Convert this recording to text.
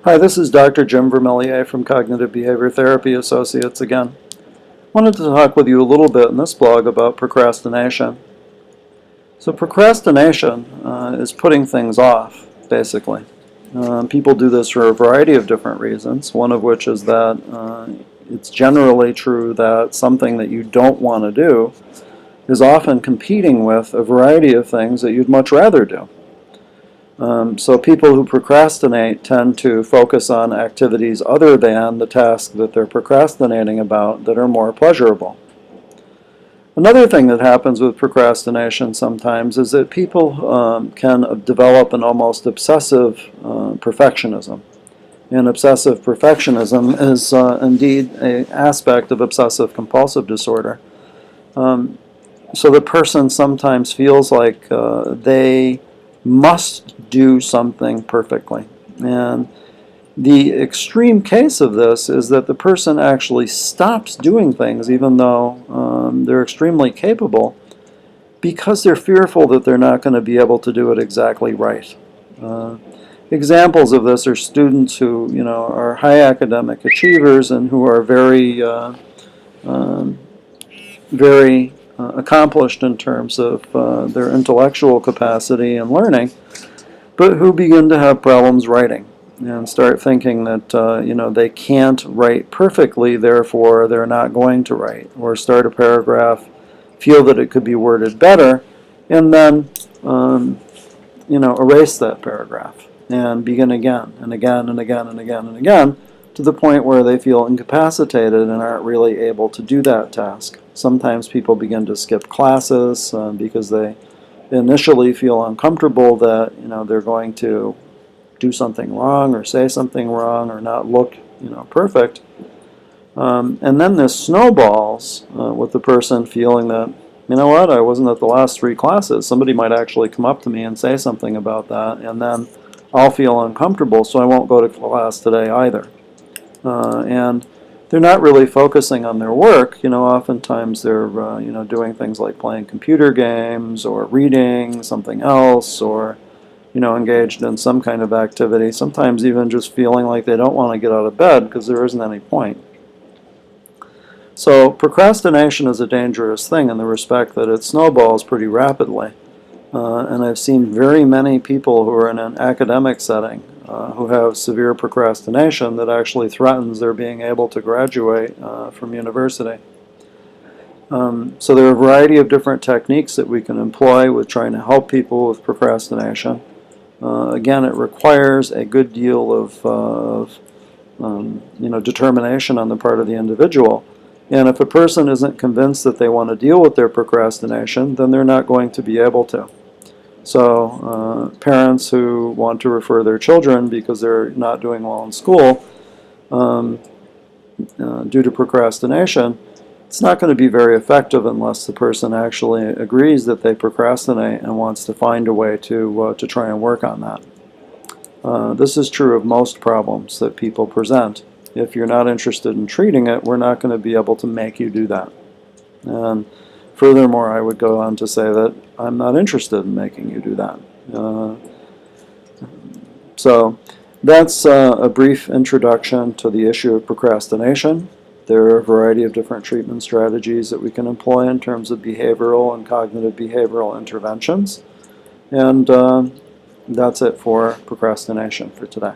Hi, this is Dr. Jim Vermillier from Cognitive Behavior Therapy Associates again. Wanted to talk with you a little bit in this blog about procrastination. So procrastination is putting things off, basically. People do this for a variety of different reasons, one of which is that it's generally true that something that you don't want to do is often competing with a variety of things that you'd much rather do. So people who procrastinate tend to focus on activities other than the task that they're procrastinating about that are more pleasurable. Another thing that happens with procrastination sometimes is that people can develop an almost obsessive perfectionism. And obsessive perfectionism is indeed an aspect of obsessive compulsive disorder. So the person sometimes feels like they must do something perfectly. And the extreme case of this is that the person actually stops doing things even though they're extremely capable because they're fearful that they're not going to be able to do it exactly right. Examples of this are students who are high academic achievers and who are very accomplished in terms of their intellectual capacity and learning, but who begin to have problems writing and start thinking that they can't write perfectly, therefore they're not going to write, or start a paragraph, feel that it could be worded better, and then erase that paragraph and begin again and again and again and again and again, to the point where they feel incapacitated and aren't really able to do that task. Sometimes people begin to skip classes because they initially feel uncomfortable that they're going to do something wrong or say something wrong or not look perfect. And then this snowballs with the person feeling that, you know what, I wasn't at the last 3 classes. Somebody might actually come up to me and say something about that, and then I'll feel uncomfortable, so I won't go to class today either. And they're not really focusing on their work. Oftentimes they're doing things like playing computer games or reading something else, or engaged in some kind of activity. Sometimes even just feeling like they don't want to get out of bed because there isn't any point. So procrastination is a dangerous thing in the respect that it snowballs pretty rapidly. And I've seen very many people who are in an academic setting who have severe procrastination that actually threatens their being able to graduate from university. So there are a variety of different techniques that we can employ with trying to help people with procrastination. Again, it requires a good deal of determination on the part of the individual. And if a person isn't convinced that they want to deal with their procrastination, then they're not going to be able to. So parents who want to refer their children because they're not doing well in school due to procrastination, it's not going to be very effective unless the person actually agrees that they procrastinate and wants to find a way to try and work on that. This is true of most problems that people present. If you're not interested in treating it, we're not going to be able to make you do that. And furthermore, I would go on to say that I'm not interested in making you do that. So that's a brief introduction to the issue of procrastination. There are a variety of different treatment strategies that we can employ in terms of behavioral and cognitive behavioral interventions. And that's it for procrastination for today.